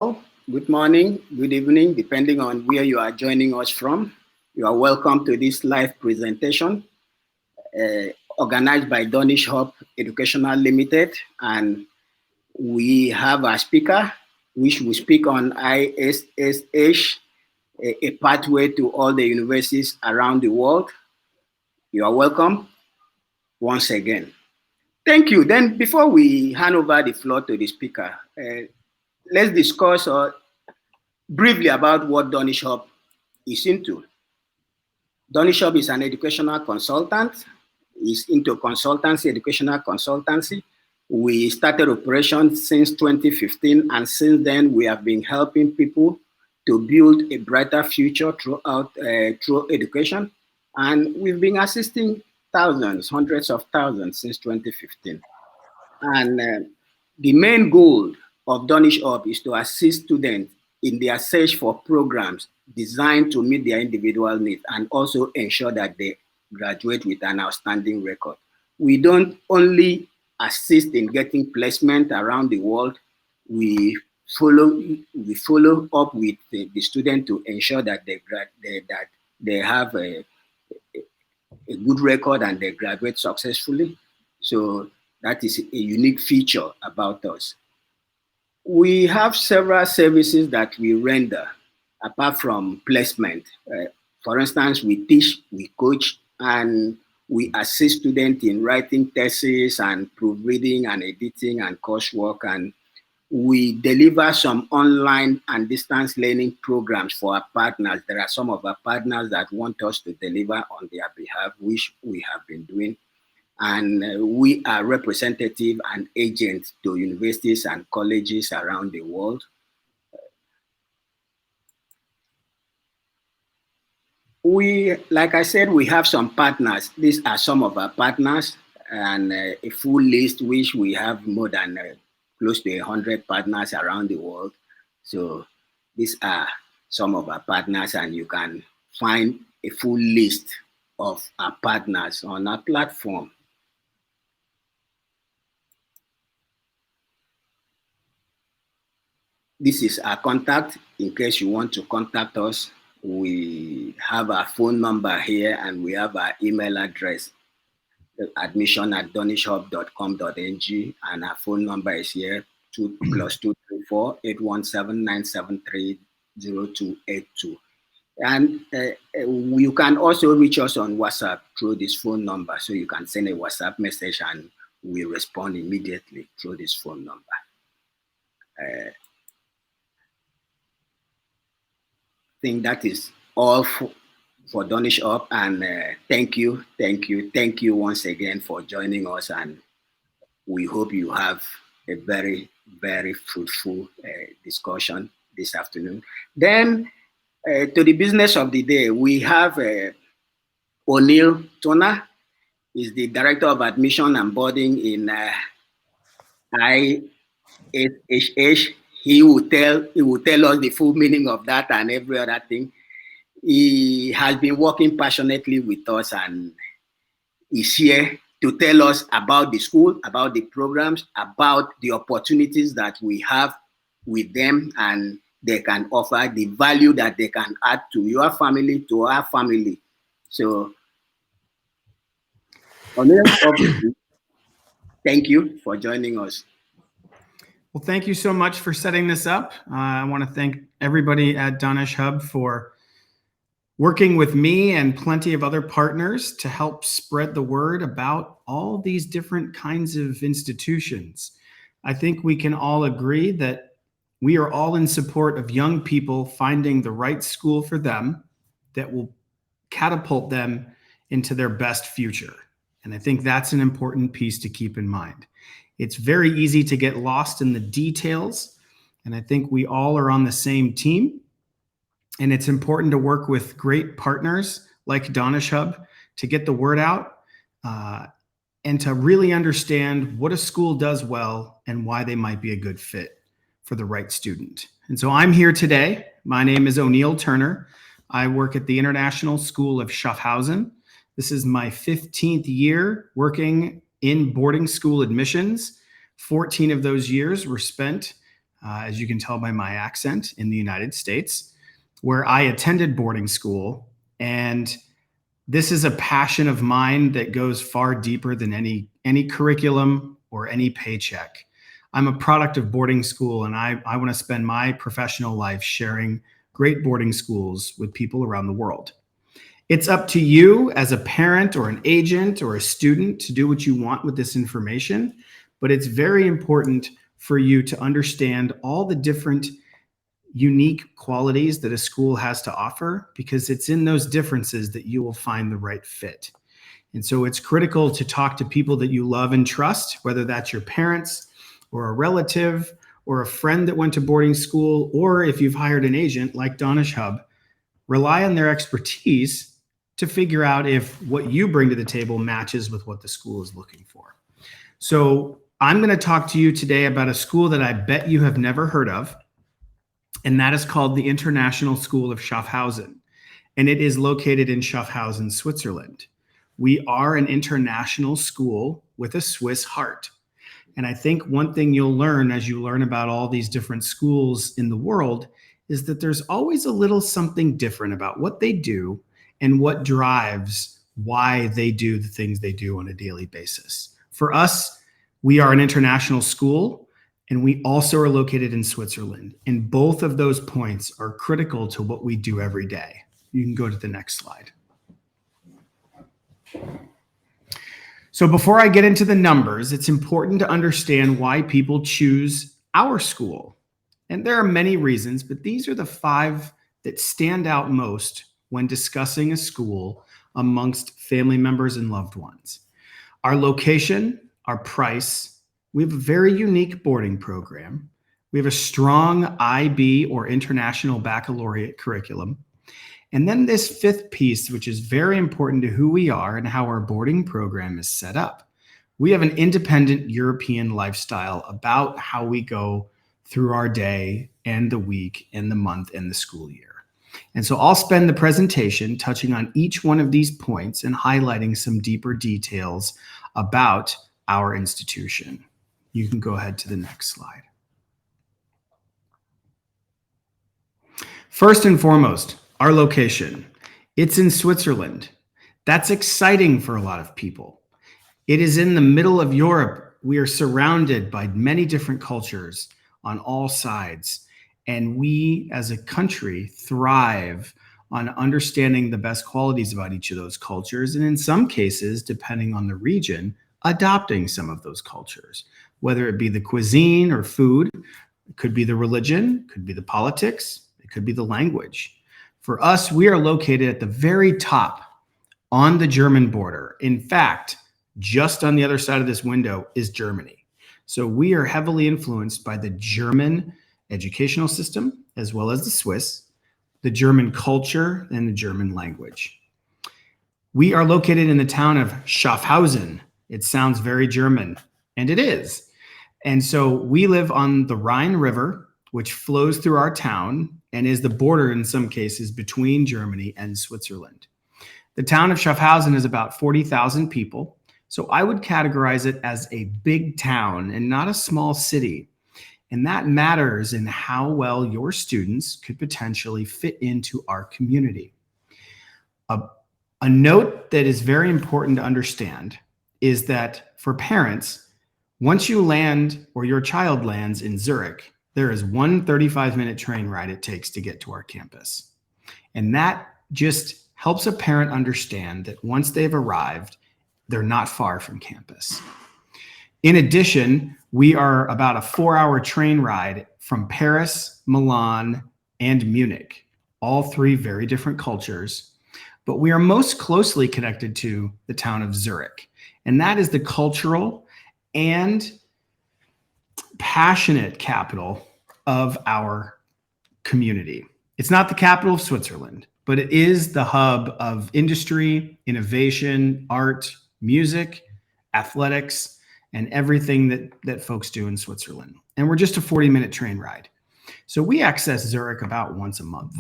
all. Good morning, good evening, depending on where you are joining us from. You are welcome to this live presentation organized by Donish Hub Educational Limited. And we have a speaker, which will speak on ISSH, a pathway to all the universities around the world. You are welcome once again. Thank you. Then before we hand over the floor to the speaker, let's discuss briefly about what Donish Hub is into. Donish Hub is an educational consultant. Is into consultancy, educational consultancy. We started operations since 2015, and since then we have been helping people to build a brighter future through education, and we've been assisting thousands, hundreds of thousands since 2015. And the main goal of Donish Hub is to assist students in their search for programs designed to meet their individual needs and also ensure that they graduate with an outstanding record. We don't only assist in getting placement around the world, we follow up with the student to ensure that they have a good record and they graduate successfully. So that is a unique feature about us. We have several services that we render apart from placement. For instance, we teach, we coach, and we assist students in writing theses and proofreading and editing and coursework. And we deliver some online and distance learning programs for our partners. There are some of our partners that want us to deliver on their behalf, which we have been doing. And we are representative and agents to universities and colleges around the world. Like I said, we have some partners. These are some of our partners, and a full list, which we have more than close to 100 partners around the world. So these are some of our partners, and you can find a full list of our partners on our platform. This is our contact in case you want to contact us. We have our phone number here, and we have our email address, admission@donishhub.com.ng, and our phone number is here, +234 817 973 0282. And you can also reach us on WhatsApp through this phone number. So you can send a WhatsApp message and we respond immediately through this phone number. I think that is all for Donish Hub, and thank you once again for joining us, and we hope you have a very, very fruitful discussion this afternoon. Then to the business of the day, we have O'Neill Turner, is the Director of Admission and Boarding in ISSH. He will tell us the full meaning of that and every other thing. He has been working passionately with us and is here to tell us about the school, about the programs, about the opportunities that we have with them, and they can offer the value that they can add to your family, to our family. So, thank you for joining us. Well, thank you so much for setting this up. I want to thank everybody at Donish Hub for working with me and plenty of other partners to help spread the word about all these different kinds of institutions. I think we can all agree that we are all in support of young people finding the right school for them that will catapult them into their best future. And I think that's an important piece to keep in mind. It's very easy to get lost in the details, and I think we all are on the same team. And it's important to work with great partners like Donish Hub to get the word out and to really understand what a school does well and why they might be a good fit for the right student. And so I'm here today. My name is O'Neill Turner. I work at the International School of Schaffhausen. This is my 15th year working in boarding school admissions. 14 of those years were spent as you can tell by my accent, in the United States, where I attended boarding school. And this is a passion of mine that goes far deeper than any curriculum or any paycheck. I'm a product of boarding school, and I want to spend my professional life sharing great boarding schools with people around the world. It's up to you as a parent or an agent or a student to do what you want with this information, but it's very important for you to understand all the different unique qualities that a school has to offer, because it's in those differences that you will find the right fit. And so it's critical to talk to people that you love and trust, whether that's your parents or a relative or a friend that went to boarding school, or if you've hired an agent like Danish Hub, rely on their expertise to figure out if what you bring to the table matches with what the school is looking for. So I'm going to talk to you today about a school that I bet you have never heard of, and that is called the International School of Schaffhausen, and it is located in Schaffhausen, Switzerland. We are an international school with a Swiss heart. And I think one thing you'll learn as you learn about all these different schools in the world is that there's always a little something different about what they do and what drives why they do the things they do on a daily basis. For us, we are an international school, and we also are located in Switzerland. And both of those points are critical to what we do every day. You can go to the next slide. So before I get into the numbers, it's important to understand why people choose our school. And there are many reasons, but these are the 5 that stand out most when discussing a school amongst family members and loved ones. Our location, our price, we have a very unique boarding program. We have a strong IB or International Baccalaureate curriculum. And then this 5th piece, which is very important to who we are and how our boarding program is set up. We have an independent European lifestyle about how we go through our day and the week and the month and the school year. And so I'll spend the presentation touching on each one of these points and highlighting some deeper details about our institution. You can go ahead to the next slide. First and foremost, our location. It's in Switzerland. That's exciting for a lot of people. It is in the middle of Europe. We are surrounded by many different cultures on all sides. And we as a country thrive on understanding the best qualities about each of those cultures. And in some cases, depending on the region, adopting some of those cultures, whether it be the cuisine or food, it could be the religion, could be the politics, it could be the language. For us, we are located at the very top on the German border. In fact, just on the other side of this window is Germany. So we are heavily influenced by the German educational system, as well as the Swiss, the German culture, and the German language. We are located in the town of Schaffhausen. It sounds very German, and it is. And so we live on the Rhine River, which flows through our town and is the border in some cases between Germany and Switzerland. The town of Schaffhausen is about 40,000 people. So I would categorize it as a big town and not a small city. And that matters in how well your students could potentially fit into our community. A note that is very important to understand is that for parents, once you land or your child lands in Zurich, there is one 35-minute train ride it takes to get to our campus. And that just helps a parent understand that once they've arrived, they're not far from campus. In addition, we are about a 4-hour train ride from Paris, Milan, and Munich, all 3 very different cultures, but we are most closely connected to the town of Zurich. And that is the cultural and passionate capital of our community. It's not the capital of Switzerland, but it is the hub of industry, innovation, art, music, athletics, and everything that folks do in Switzerland. And we're just a 40-minute train ride. So we access Zurich about once a month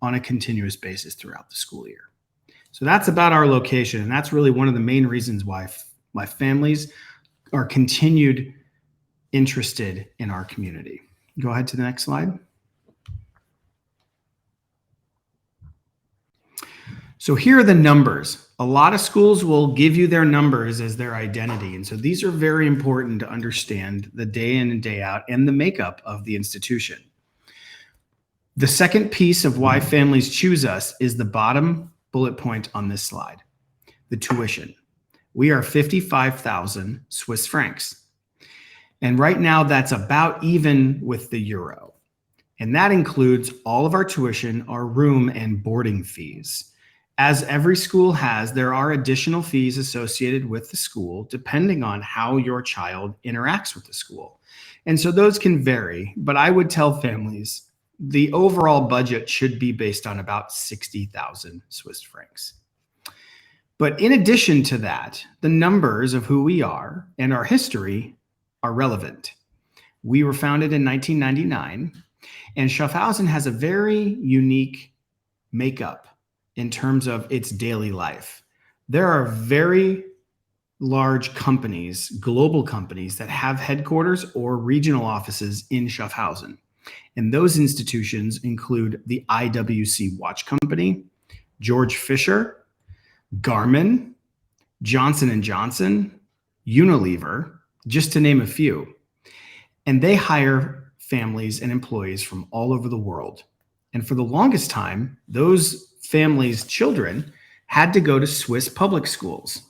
on a continuous basis throughout the school year. So that's about our location. And that's really one of the main reasons why families are continued interested in our community. Go ahead to the next slide. So here are the numbers. A lot of schools will give you their numbers as their identity. And so these are very important to understand the day in and day out and the makeup of the institution. The second piece of why families choose us is the bottom bullet point on this slide, the tuition. We are 55,000 Swiss francs. And right now that's about even with the euro. And that includes all of our tuition, our room and boarding fees. As every school has, there are additional fees associated with the school depending on how your child interacts with the school. And so those can vary, but I would tell families the overall budget should be based on about 60,000 Swiss francs. But in addition to that, the numbers of who we are and our history are relevant. We were founded in 1999, and Schaffhausen has a very unique makeup in terms of its daily life. There are very large companies, global companies that have headquarters or regional offices in Schaffhausen. And those institutions include the IWC Watch Company, George Fisher, Garmin, Johnson & Johnson, Unilever, just to name a few. And they hire families and employees from all over the world. And for the longest time, those families' children had to go to Swiss public schools.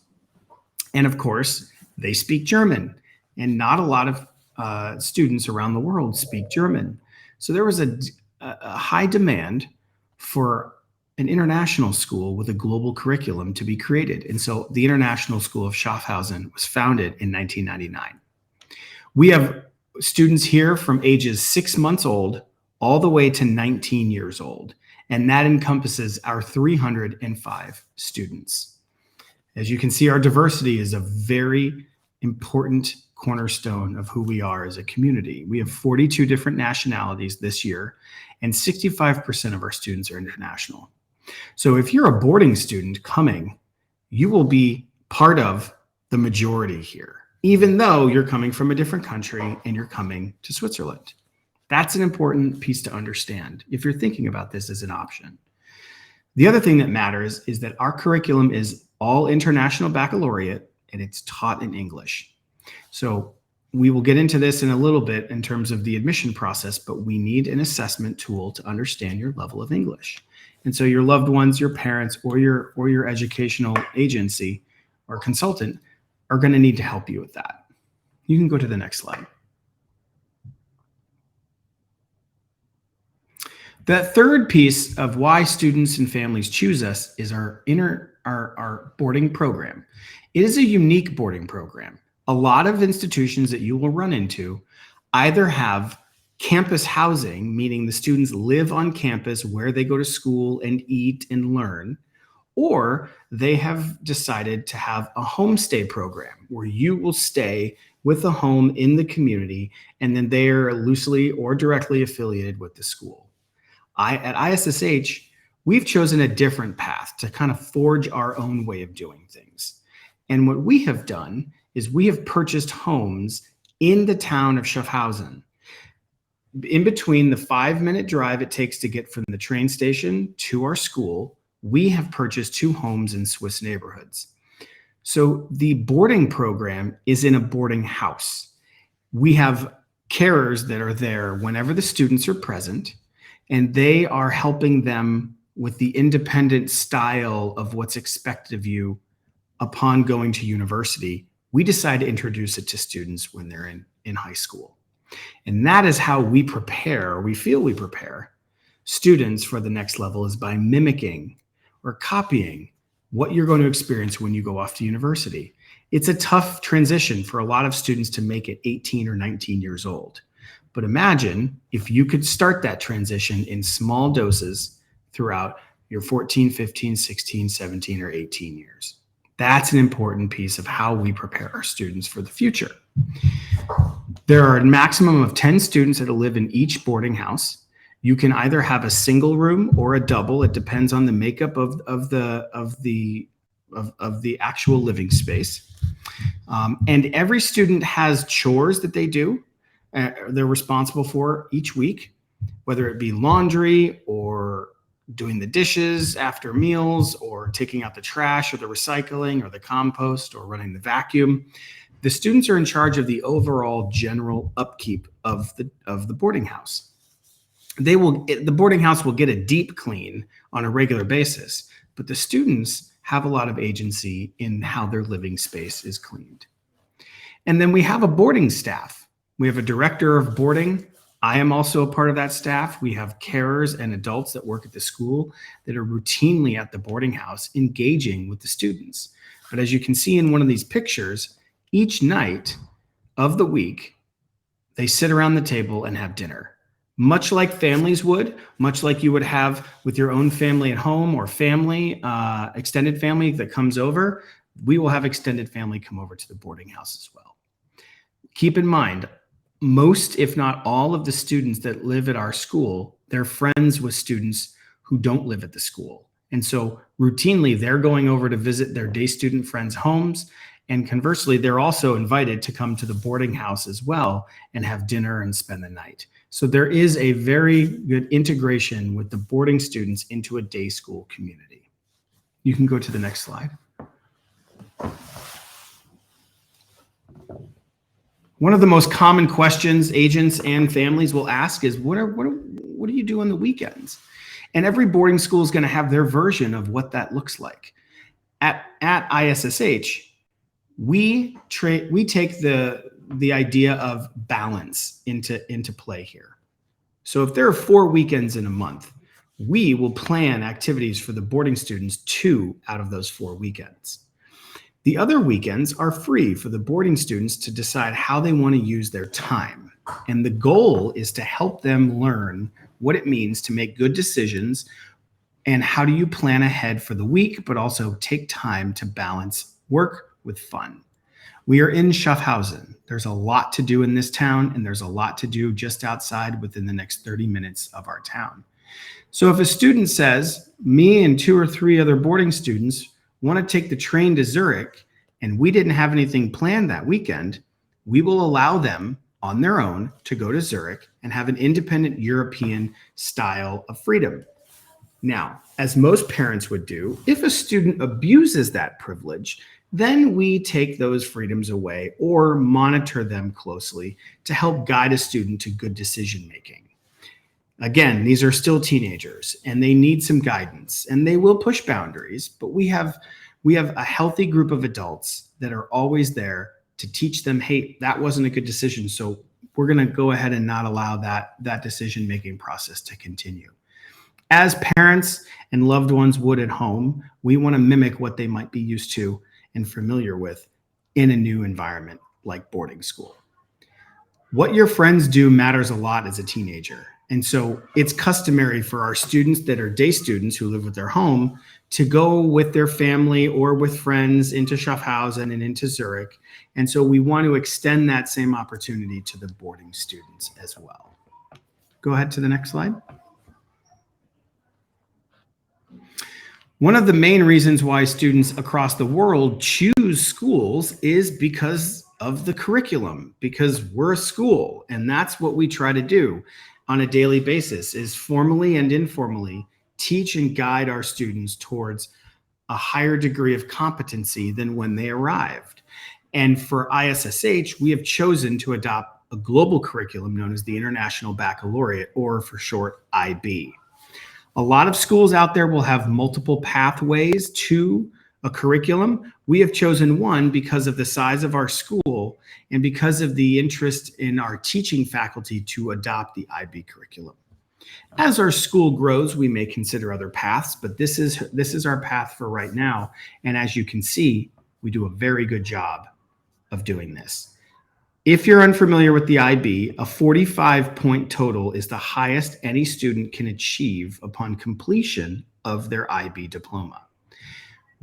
And of course, they speak German, and not a lot of students around the world speak German. So there was a high demand for an international school with a global curriculum to be created. And so the International School of Schaffhausen was founded in 1999. We have students here from ages 6 months old all the way to 19 years old. And that encompasses our 305 students. As you can see, our diversity is a very important cornerstone of who we are as a community. We have 42 different nationalities this year, and 65% of our students are international. So if you're a boarding student coming, you will be part of the majority here, even though you're coming from a different country and you're coming to Switzerland. That's an important piece to understand if you're thinking about this as an option. The other thing that matters is that our curriculum is all international baccalaureate and it's taught in English. So we will get into this in a little bit in terms of the admission process, but we need an assessment tool to understand your level of English. And so your loved ones, your parents, or your educational agency or consultant are going to need to help you with that. You can go to the next slide. The third piece of why students and families choose us is our boarding program. It is a unique boarding program. A lot of institutions that you will run into either have campus housing, meaning the students live on campus where they go to school and eat and learn, or they have decided to have a homestay program where you will stay with a home in the community and then they are loosely or directly affiliated with the school. At ISSH, we've chosen a different path to kind of forge our own way of doing things. And what we have done is we have purchased homes in the town of Schaffhausen. In between the 5-minute drive it takes to get from the train station to our school, we have purchased 2 homes in Swiss neighborhoods. So the boarding program is in a boarding house. We have carers that are there whenever the students are present, and they are helping them with the independent style of what's expected of you upon going to university. We decide to introduce it to students when they're in high school. And that is how we prepare, we feel we prepare students for the next level, is by mimicking or copying what you're going to experience when you go off to university. It's a tough transition for a lot of students to make it 18 or 19 years old. But imagine if you could start that transition in small doses throughout your 14, 15, 16, 17, or 18 years. That's an important piece of how we prepare our students for the future. There are a maximum of 10 students that live in each boarding house. You can either have a single room or a double. It depends on the makeup of the actual living space. And every student has chores that they do. they're responsible for each week, whether it be laundry or doing the dishes after meals or taking out the trash or the recycling or the compost or running the vacuum. The students are in charge of the overall general upkeep of the boarding house. The boarding house will get a deep clean on a regular basis, but the students have a lot of agency in how their living space is cleaned. And then we have a boarding staff. We have a director of boarding. I am also a part of that staff. We have carers and adults that work at the school that are routinely at the boarding house engaging with the students. But as you can see in one of these pictures, each night of the week, they sit around the table and have dinner. Much like families would, much like you would have with your own family at home or family, extended family that comes over, we will have extended family come over to the boarding house as well. Keep in mind, most, if not all, of the students that live at our school, they're friends with students who don't live at the school. And so routinely, they're going over to visit their day student friends' homes. And conversely, they're also invited to come to the boarding house as well and have dinner and spend the night. So there is a very good integration with the boarding students into a day school community. You can go to the next slide. One of the most common questions agents and families will ask is, what do you do on the weekends? And every boarding school is going to have their version of what that looks like. At ISSH, we take the idea of balance into play here. So if there are 4 weekends in a month, we will plan activities for the boarding students 2 out of those 4 weekends. The other weekends are free for the boarding students to decide how they want to use their time. And the goal is to help them learn what it means to make good decisions and how do you plan ahead for the week, but also take time to balance work with fun. We are in Schaffhausen. There's a lot to do in this town, and there's a lot to do just outside within the next 30 minutes of our town. So if a student says, me and 2 or 3 other boarding students want to take the train to Zurich, and we didn't have anything planned that weekend, we will allow them on their own to go to Zurich and have an independent European style of freedom. Now, as most parents would do, if a student abuses that privilege, then we take those freedoms away or monitor them closely to help guide a student to good decision making. Again, these are still teenagers and they need some guidance and they will push boundaries, but we have a healthy group of adults that are always there to teach them, hey, that wasn't a good decision. So we're going to go ahead and not allow that decision-making process to continue. As parents and loved ones would at home, we want to mimic what they might be used to and familiar with in a new environment like boarding school. What your friends do matters a lot as a teenager. And so it's customary for our students that are day students who live with their home to go with their family or with friends into Schaffhausen and into Zurich. And so we want to extend that same opportunity to the boarding students as well. Go ahead to the next slide. One of the main reasons why students across the world choose schools is because of the curriculum, because we're a school, and that's what we try to do on a daily basis, is formally and informally teach and guide our students towards a higher degree of competency than when they arrived. And for ISSH, we have chosen to adopt a global curriculum known as the International Baccalaureate, or for short, IB. A lot of schools out there will have multiple pathways to a curriculum. We have chosen one because of the size of our school and because of the interest in our teaching faculty to adopt the IB curriculum. As our school grows, we may consider other paths, but this is our path for right now. And as you can see, we do a very good job of doing this. If you're unfamiliar with the IB, a 45-point total is the highest any student can achieve upon completion of their IB diploma.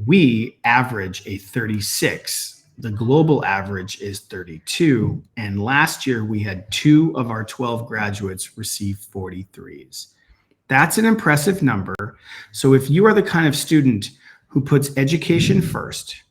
We average a 36. The global average is 32. And last year, we had 2 of our 12 graduates receive 43s. That's an impressive number. So if you are the kind of student who puts education first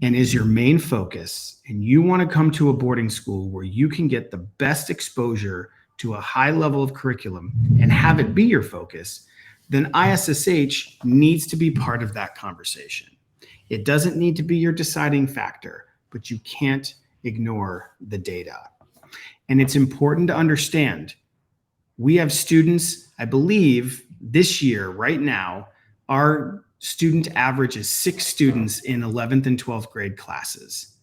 and is your main focus, and you want to come to a boarding school where you can get the best exposure to a high level of curriculum and have it be your focus, then ISSH needs to be part of that conversation. It doesn't need to be your deciding factor, but you can't ignore the data. And it's important to understand, we have students, I believe this year, right now, our student average is 6 students in 11th and 12th grade classes.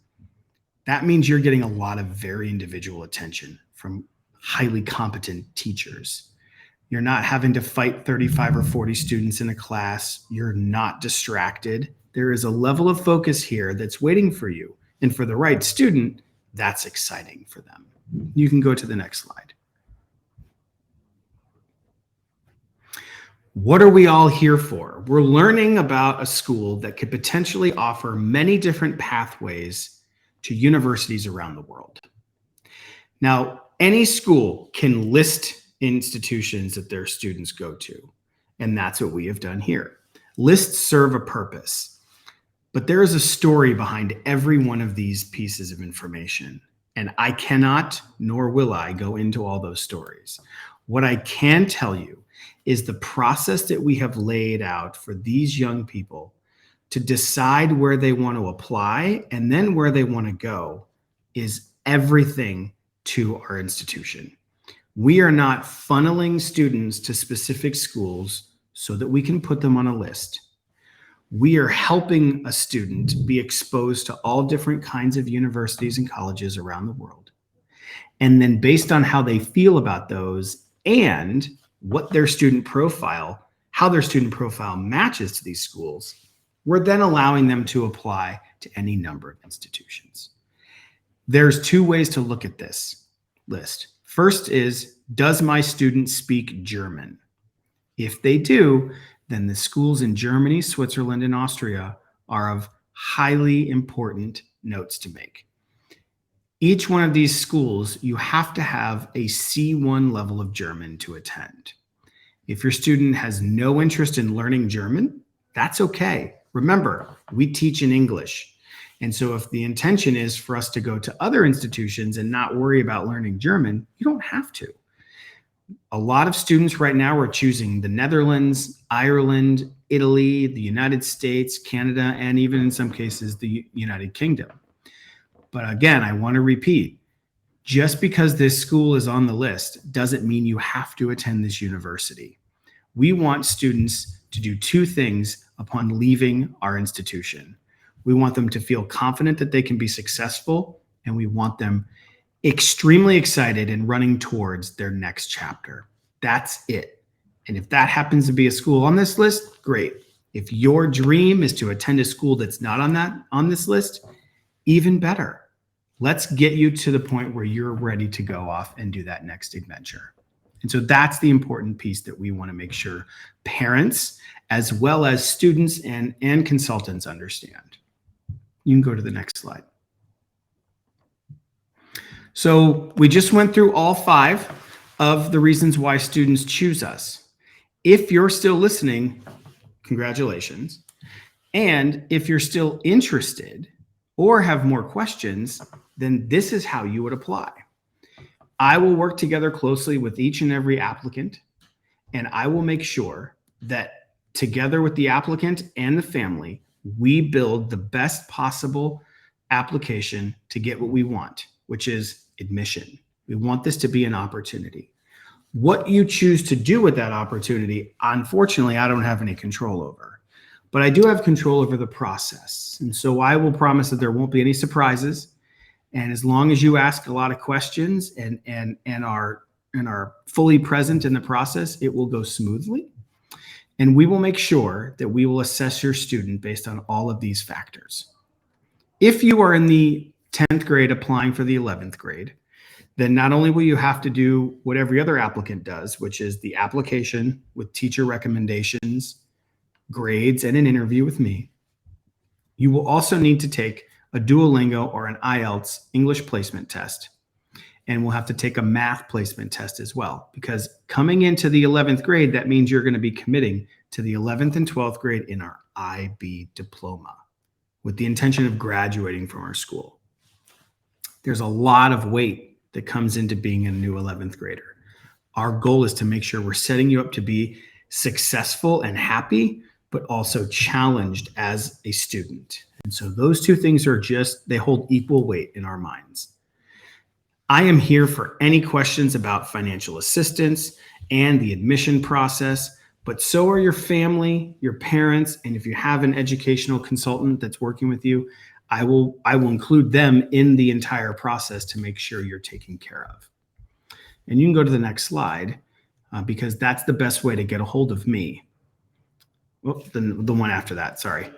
That means you're getting a lot of very individual attention from highly competent teachers. You're not having to fight 35 or 40 students in a class. You're not distracted. There is a level of focus here that's waiting for you. And for the right student, that's exciting for them. You can go to the next slide. What are we all here for? We're learning about a school that could potentially offer many different pathways to universities around the world. Now, any school can list institutions that their students go to, and that's what we have done here. Lists serve a purpose, but there is a story behind every one of these pieces of information, and I cannot, nor will I, go into all those stories. What I can tell you is the process that we have laid out for these young people to decide where they want to apply and then where they want to go is everything to our institution. We are not funneling students to specific schools so that we can put them on a list. We are helping a student be exposed to all different kinds of universities and colleges around the world. And then based on how they feel about those and what their student profile, how their student profile matches to these schools, we're then allowing them to apply to any number of institutions. There's 2 ways to look at this list. First is, does my student speak German? If they do, then the schools in Germany, Switzerland, and Austria are of highly important notes to make. Each one of these schools, you have to have a C1 level of German to attend. If your student has no interest in learning German, that's okay. Remember, we teach in English. And so if the intention is for us to go to other institutions and not worry about learning German, you don't have to. A lot of students right now are choosing the Netherlands, Ireland, Italy, the United States, Canada, and even in some cases, the United Kingdom. But again, I want to repeat, just because this school is on the list doesn't mean you have to attend this university. We want students to do 2 things upon leaving our institution. We want them to feel confident that they can be successful, and we want them extremely excited and running towards their next chapter. That's it. And if that happens to be a school on this list, great. If your dream is to attend a school that's not on this list, even better. Let's get you to the point where you're ready to go off and do that next adventure. And so that's the important piece that we want to make sure parents, as well as students and consultants, understand. You can go to the next slide. So we just went through all 5 of the reasons why students choose us. If you're still listening, congratulations. And if you're still interested or have more questions, then this is how you would apply. I will work together closely with each and every applicant, and I will make sure that together with the applicant and the family, we build the best possible application to get what we want, which is admission. We want this to be an opportunity. What you choose to do with that opportunity, unfortunately, I don't have any control over, but I do have control over the process. And so I will promise that there won't be any surprises. And as long as you ask a lot of questions and are fully present in the process, it will go smoothly. And we will make sure that we will assess your student based on all of these factors. If you are in the 10th grade applying for the 11th grade, then not only will you have to do what every other applicant does, which is the application with teacher recommendations, grades, and an interview with me, you will also need to take a Duolingo or an IELTS English placement test. And we'll have to take a math placement test as well, because coming into the 11th grade, that means you're going to be committing to the 11th and 12th grade in our IB diploma. with the intention of graduating from our school. There's a lot of weight that comes into being a new 11th grader. Our goal is to make sure we're setting you up to be successful and happy, but also challenged as a student. And so those two things they hold equal weight in our minds. I am here for any questions about financial assistance and the admission process, but so are your family, your parents, and if you have an educational consultant that's working with you, I will include them in the entire process to make sure you're taken care of. And you can go to the next slide because that's the best way to get a hold of me. Oh, the one after that, sorry.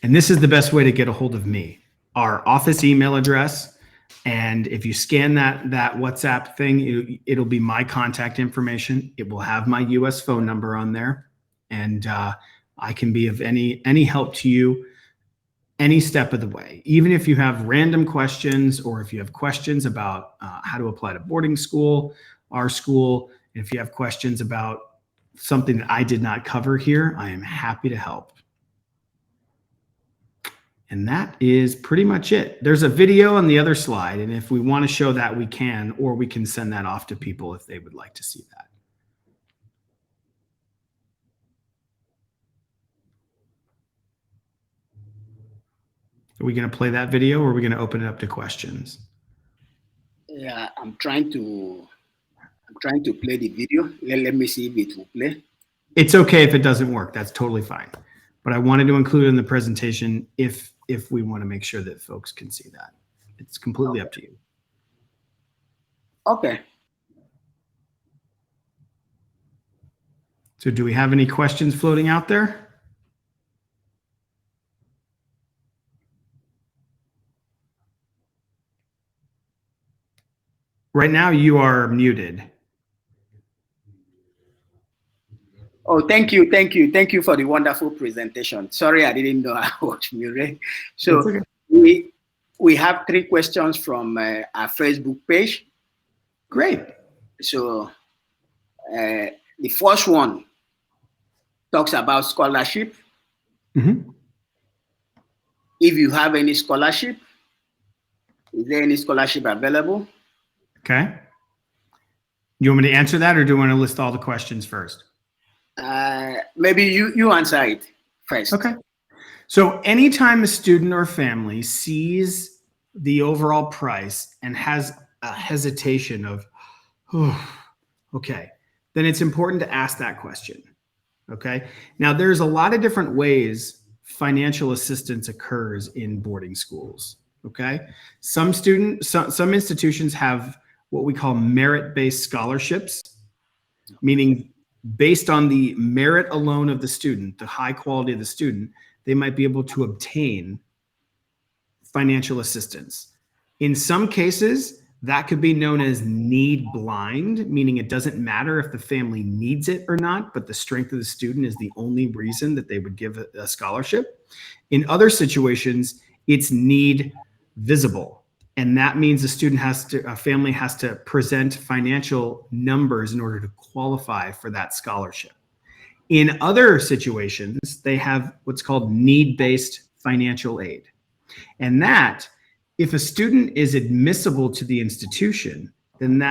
And this is the best way to get a hold of me. Our office email address, and if you scan that WhatsApp thing, it'll be my contact information. It will have my US phone number on there, and I can be of any help to you any step of the way. Even if you have random questions, or if you have questions about how to apply to boarding school, our school, and if you have questions about something that I did not cover here, I am happy to help. And that is pretty much it. There's a video on the other slide, and if we want to show that, we can, or we can send that off to people if they would like to see that. Are we going to play that video, or are we going to open it up to questions? Yeah, I'm trying to play the video. Let me see if it will play. It's okay if it doesn't work. That's totally fine. But I wanted to include it in the presentation if we want to make sure that folks can see that. It's completely up to you. Okay. So do we have any questions floating out there? Right now you are muted. Oh, thank you for the wonderful presentation. Sorry, I didn't know I was muted. So okay. we have 3 questions from our Facebook page. Great. So the first one talks about scholarship. Mm-hmm. If you have any scholarship, is there any scholarship available? Okay. You want me to answer that, or do you want to list all the questions first? Maybe you answer it first. Okay. So anytime a student or family sees the overall price and has a hesitation of, oh, okay, then it's important to ask that question. Okay. Now there's a lot of different ways financial assistance occurs in boarding schools. Okay. Some institutions have what we call merit-based scholarships, meaning based on the merit alone of the student, the high quality of the student, they might be able to obtain financial assistance. In some cases, that could be known as need blind, meaning it doesn't matter if the family needs it or not, but the strength of the student is the only reason that they would give a scholarship. In other situations, it's need visible. And that means a family has to present financial numbers in order to qualify for that scholarship. In other situations, they have what's called need-based financial aid. And that, if a student is admissible to the institution, and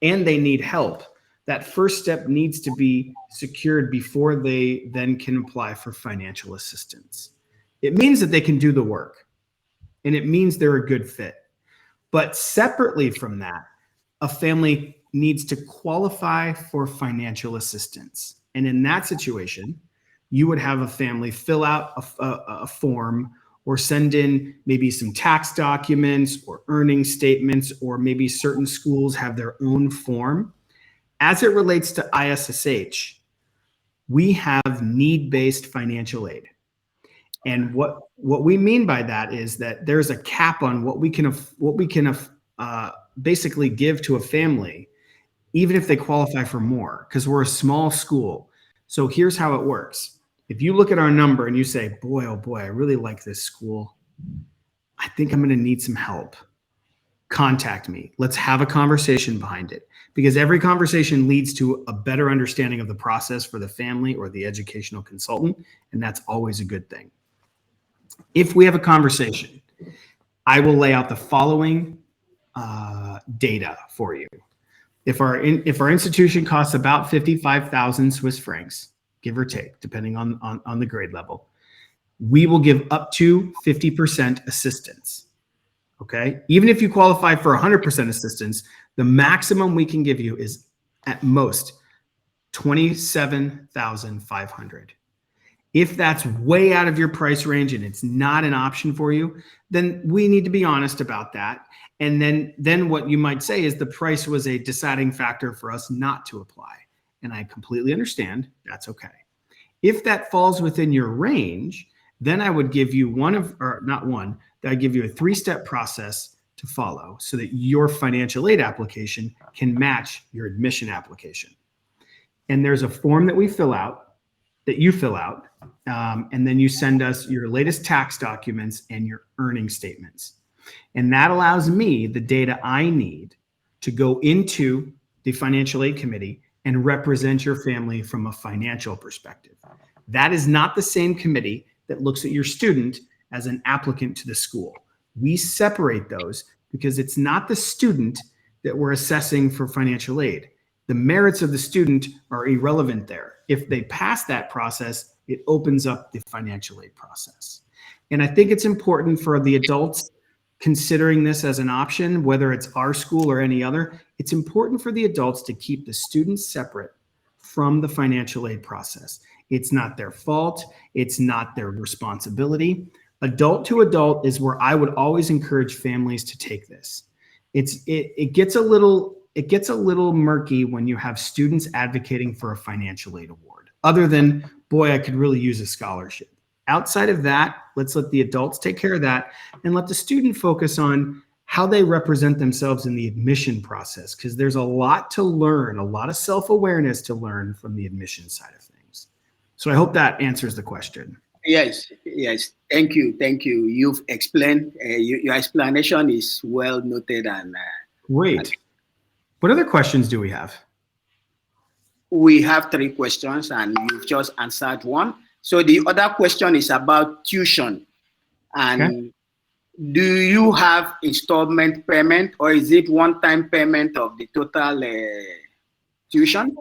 they need help, that first step needs to be secured before they then can apply for financial assistance. It means that they can do the work, and it means they're a good fit. But separately from that, a family needs to qualify for financial assistance. And in that situation, you would have a family fill out a form, or send in maybe some tax documents or earning statements, or maybe certain schools have their own form. As it relates to ISSH, we have need-based financial aid. And what we mean by that is that there's a cap on what we can basically give to a family, even if they qualify for more, because we're a small school. So here's how it works. If you look at our number and you say, boy, oh boy, I really like this school, I think I'm going to need some help, contact me. Let's have a conversation behind it. because every conversation leads to a better understanding of the process for the family or the educational consultant, and that's always a good thing. If we have a conversation, I will lay out the following data for you. If our institution costs about 55,000 Swiss francs, give or take, depending on the grade level, we will give up to 50% assistance. Okay, even if you qualify for 100% assistance, the maximum we can give you is at most 27,500. If that's way out of your price range and it's not an option for you, then we need to be honest about that. And then what you might say is the price was a deciding factor for us not to apply. And I completely understand. That's okay. If that falls within your range, then I would give you I'd give you a 3-step process to follow so that your financial aid application can match your admission application. And there's a form that you fill out, and then you send us your latest tax documents and your earning statements. And that allows me the data I need to go into the financial aid committee and represent your family from a financial perspective. That is not the same committee that looks at your student as an applicant to the school. We separate those because it's not the student that we're assessing for financial aid. The merits of the student are irrelevant there. If they pass that process, it opens up the financial aid process. And I think it's important for the adults considering this as an option, whether it's our school or any other, it's important for the adults to keep the students separate from the financial aid process. It's not their fault. It's not their responsibility. Adult to adult is where I would always encourage families to take this. It gets a little murky when you have students advocating for a financial aid award, other than, boy, I could really use a scholarship. Outside of that, let's let the adults take care of that and let the student focus on how they represent themselves in the admission process, because there's a lot to learn, a lot of self-awareness to learn from the admission side of things. So I hope that answers the question. Yes. Thank you. You've explained, your explanation is well noted. And great. What other questions do we have? We have 3 questions and you've just answered one. So the other question is about tuition. And okay, do you have installment payment, or is it one-time payment of the total tuition?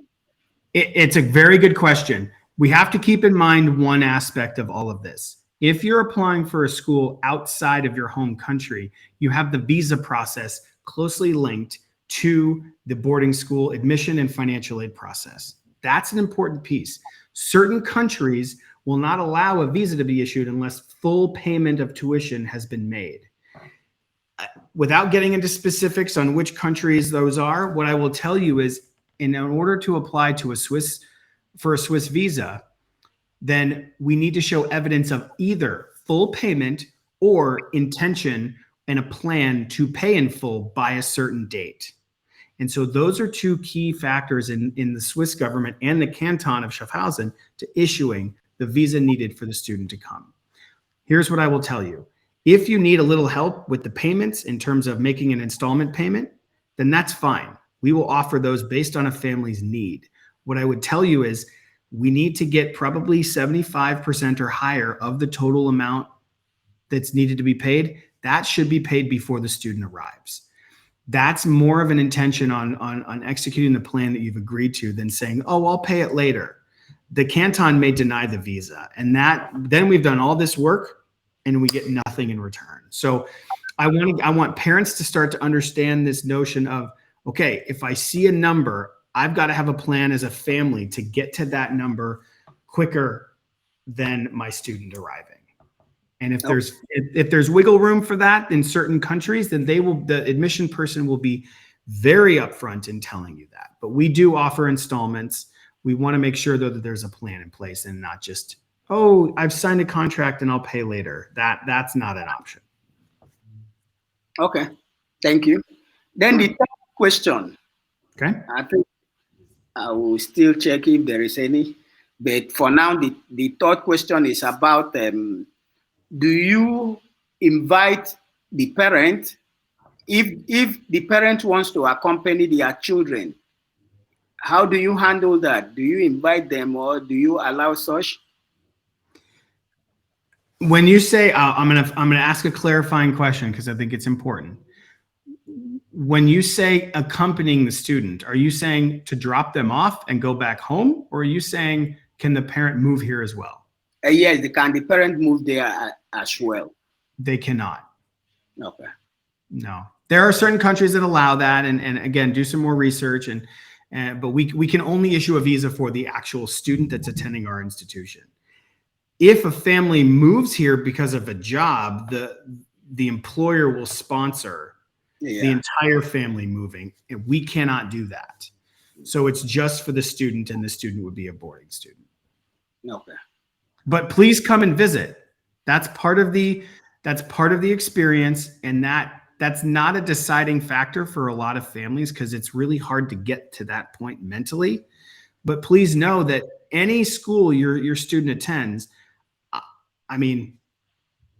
It's a very good question. We have to keep in mind one aspect of all of this. If you're applying for a school outside of your home country, you have the visa process closely linked to the boarding school admission and financial aid process. That's an important piece. Certain countries will not allow a visa to be issued unless full payment of tuition has been made. Without getting into specifics on which countries those are, what I will tell you is, in order to apply to for a Swiss visa, then we need to show evidence of either full payment or intention and a plan to pay in full by a certain date. And so those are 2 key factors in the Swiss government and the canton of Schaffhausen to issuing the visa needed for the student to come. Here's what I will tell you. If you need a little help with the payments in terms of making an installment payment, then that's fine. We will offer those based on a family's need. What I would tell you is we need to get probably 75% or higher of the total amount that's needed to be paid. That should be paid before the student arrives. That's more of an intention on executing the plan that you've agreed to than saying, oh, I'll pay it later. The canton may deny the visa, and then we've done all this work and we get nothing in return. So I want parents to start to understand this notion of, okay, if I see a number, I've got to have a plan as a family to get to that number quicker than my student arriving. And if there's wiggle room for that in certain countries, then the admission person will be very upfront in telling you that. But we do offer installments. We want to make sure, though, that there's a plan in place and not just, oh, I've signed a contract and I'll pay later. That's not an option. Okay, thank you. Then the third question. Okay. I think I will still check if there is any. But for now, the third question is about, do you invite the parent, if the parent wants to accompany their children How do you handle that? Do you invite them or do you allow such? When you say, I'm gonna ask a clarifying question because I think it's important. When you say accompanying the student, are you saying to drop them off and go back home, or are you saying can the parent move here as well? Yes, the parent move there as well? They cannot. Okay. No, there are certain countries that allow that, and again, do some more research, but we can only issue a visa for the actual student that's attending our institution. If a family moves here because of a job, the employer will sponsor the entire family moving, and we cannot do that. So it's just for the student, and the student would be a boarding student. Okay. But please come and visit. That's part of the experience, and that's not a deciding factor for a lot of families because it's really hard to get to that point mentally. But please know that any school your student attends, I mean,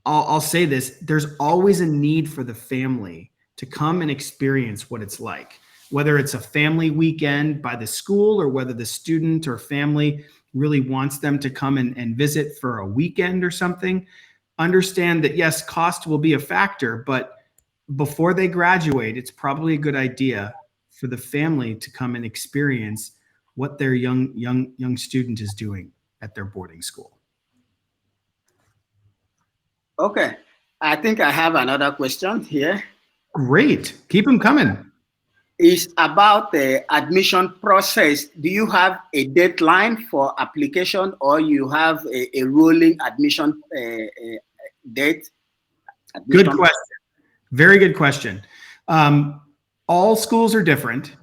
I'll say this, there's always a need for the family to come and experience what it's like, whether it's a family weekend by the school or whether the student or family really wants them to come and visit for a weekend or something. Understand that, yes, cost will be a factor, but before they graduate, it's probably a good idea for the family to come and experience what their young student is doing at their boarding school. Okay. I think I have another question here. Great. Keep them coming. It's about the admission process. Do you have a deadline for application or you have a rolling admission date? Admission? Good question. Very good question. All schools are different.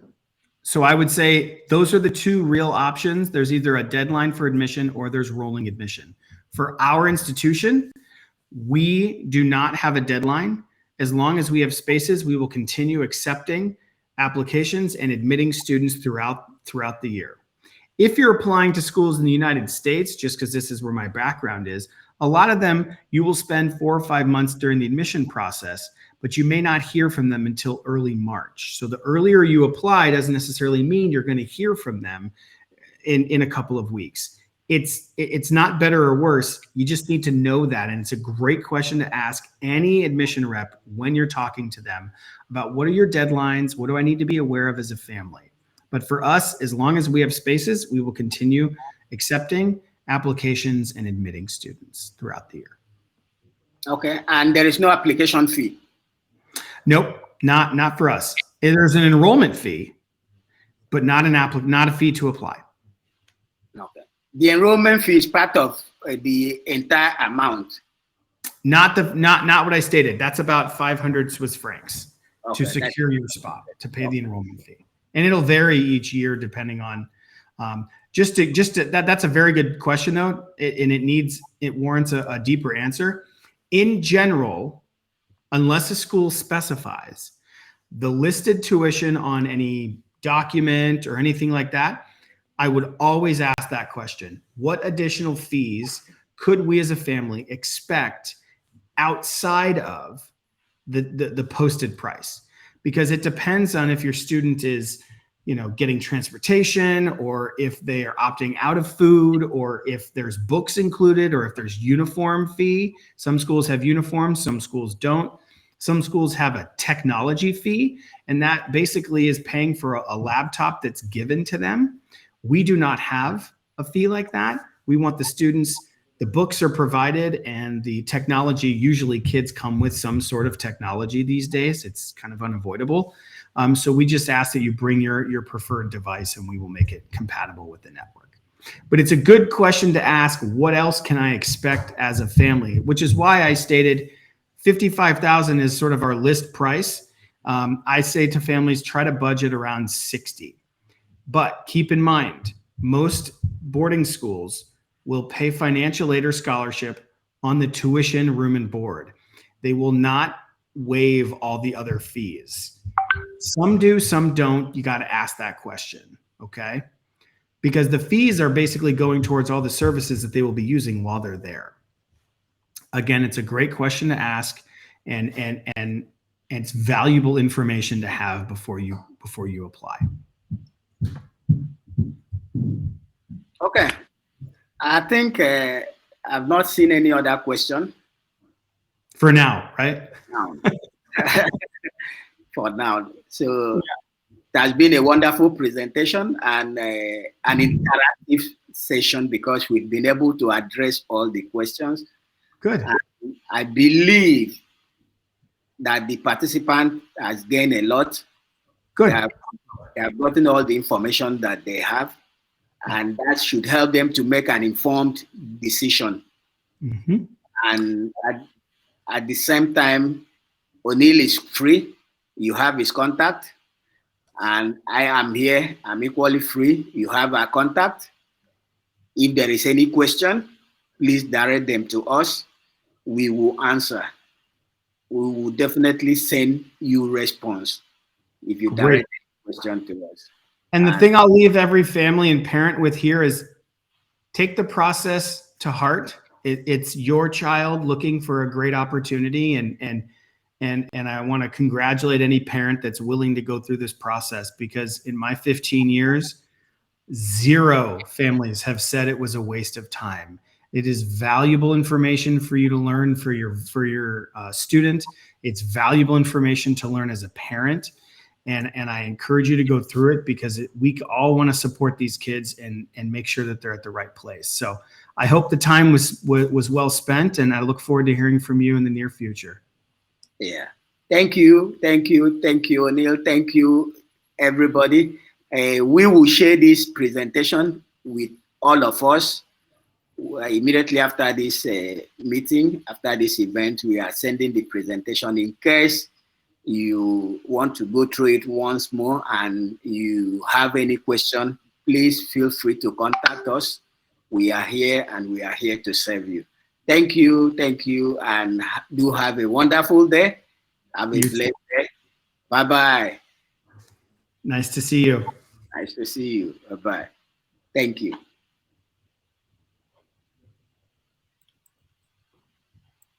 So I would say those are the two real options. There's either a deadline for admission or there's rolling admission. For our institution, we do not have a deadline. As long as we have spaces, we will continue accepting applications and admitting students throughout the year. If you're applying to schools in the United States, just because this is where my background is, a lot of them you will spend 4 or 5 months during the admission process, but you may not hear from them until early March. So the earlier you apply doesn't necessarily mean you're going to hear from them in a couple of weeks. It's not better or worse. You just need to know that. And it's a great question to ask any admission rep when you're talking to them about what are your deadlines? What do I need to be aware of as a family? But for us, as long as we have spaces, we will continue accepting applications and admitting students throughout the year. Okay. And there is no application fee? Nope, not for us. There's an enrollment fee, but not a fee to apply. Okay. The enrollment fee is part of the entire amount. Not what I stated. That's about 500 Swiss francs Okay, to secure your spot, to pay the enrollment fee, and it'll vary each year depending on. That's a very good question though, and it warrants a deeper answer. In general, unless a school specifies, the listed tuition on any document or anything like that, I would always ask that question. What additional fees could we as a family expect outside of the posted price? Because it depends on if your student is, getting transportation, or if they are opting out of food, or if there's books included, or if there's uniform fee. Some schools have uniforms, some schools don't. Some schools have a technology fee, and that basically is paying for a laptop that's given to them. We do not have a fee like that. We want the students, the books are provided, and the technology, usually kids come with some sort of technology these days. It's kind of unavoidable. So we just ask that you bring your preferred device and we will make it compatible with the network. But it's a good question to ask, what else can I expect as a family? Which is why I stated $55,000 is sort of our list price. I say to families, try to budget around 60. But keep in mind, most boarding schools will pay financial aid or scholarship on the tuition, room, and board. They will not waive all the other fees. Some do, some don't. You got to ask that question, okay? Because the fees are basically going towards all the services that they will be using while they're there. Again, it's a great question to ask, and it's valuable information to have before you apply. Okay. I think I've not seen any other question For now, right? now. For now. So it has been a wonderful presentation and an interactive session because we've been able to address all the questions. Good. And I believe that the participant has gained a lot. They Good. have, they have gotten all the information that they have, and that should help them to make an informed decision. Mm-hmm. And at the same time, O'Neill is free. You have his contact, and I am here. I'm equally free. You have our contact. If there is any question, please direct them to us. We will answer. We will definitely send you response if you Great. direct the question to us. And the And thing I'll leave every family and parent with here is take the process to heart. It's your child looking for a great opportunity, and I want to congratulate any parent that's willing to go through this process, because in my 15 years, 0 families have said it was a waste of time. It is valuable information for you to learn for your student. It's valuable information to learn as a parent, and I encourage you to go through it, because we all want to support these kids and make sure that they're at the right place. So I hope the time was well spent, and I look forward to hearing from you in the near future. yeah, thank you, O'Neill. Thank you, everybody. We will share this presentation with all of us. Immediately after this meeting, after this event, we are sending the presentation in case you want to go through it once more and you have any question, please feel free to contact us. We are here and we are here to serve you. Thank you, and do have a wonderful day. Have a blessed day. Bye-bye. Nice to see you. Nice to see you. Bye-bye. Thank you.